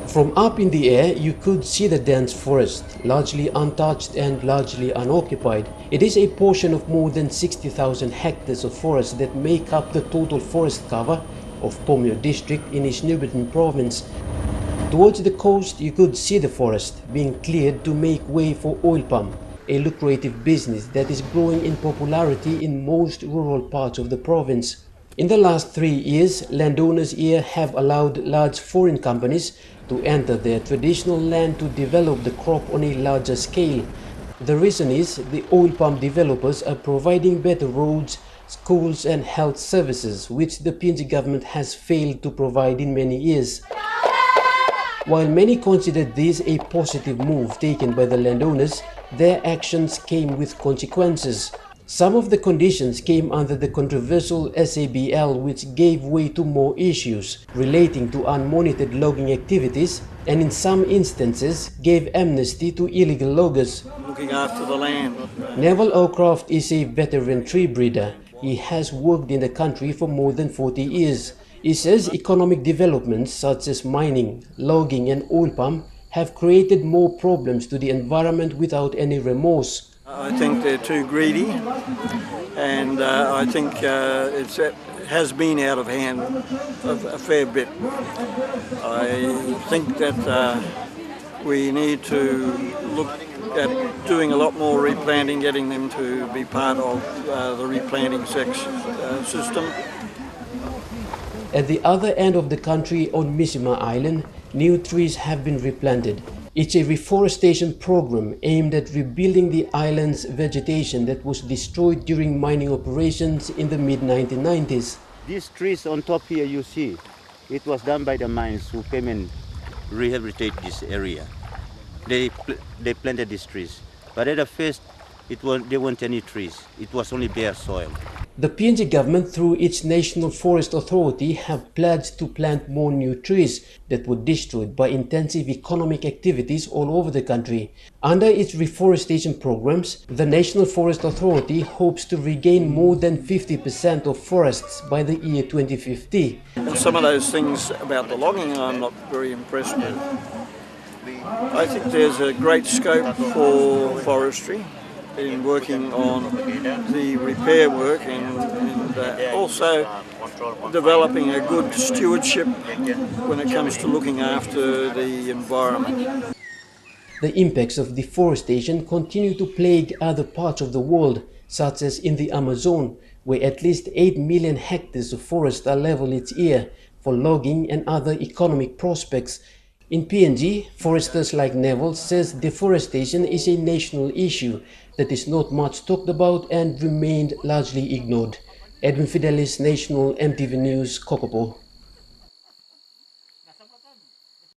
From up in the air, you could see the dense forest, largely untouched and largely unoccupied. It is a portion of more than 60,000 hectares of forest that make up the total forest cover of Papua New district in East New Britain province. Towards the coast, you could see the forest being cleared to make way for oil palm, a lucrative business that is growing in popularity in most rural parts of the province. In the last 3 years, landowners here have allowed large foreign companies to enter their traditional land to develop the crop on a larger scale. The reason is the oil palm developers are providing better roads, schools and health services, which the PNG government has failed to provide in many years. While many considered this a positive move taken by the landowners, their actions came with consequences. Some of the conditions came under the controversial SABL, which gave way to more issues relating to unmonitored logging activities and in some instances gave amnesty to illegal loggers. Looking after the land. Neville Howcroft is a veteran tree breeder. He has worked in the country for more than 40 years. He says economic developments such as mining, logging and oil palm have created more problems to the environment without any remorse. I think they're too greedy, and I think it has been out of hand a fair bit. I think that we need to look at doing a lot more replanting, getting them to be part of the replanting system. At the other end of the country on Misima Island, new trees have been replanted. It's a reforestation program aimed at rebuilding the island's vegetation that was destroyed during mining operations in the mid-1990s. These trees on top here you see, it was done by the mines who came and rehabilitate this area. They planted these trees, but at the first there weren't any trees, it was only bare soil. The PNG government, through its National Forest Authority, have pledged to plant more new trees that were destroyed by intensive economic activities all over the country. Under its reforestation programs, the National Forest Authority hopes to regain more than 50% of forests by the year 2050. And some of those things about the logging I'm not very impressed with. I think there's a great scope for forestry in working on the repair work and also developing a good stewardship when it comes to looking after the environment. The impacts of deforestation continue to plague other parts of the world, such as in the Amazon, where at least 8 million hectares of forest are leveled each year for logging and other economic prospects. In PNG, foresters like Neville says deforestation is a national issue that is not much talked about and remained largely ignored. Edwin Fidelis, National EMTV News, Kokopo.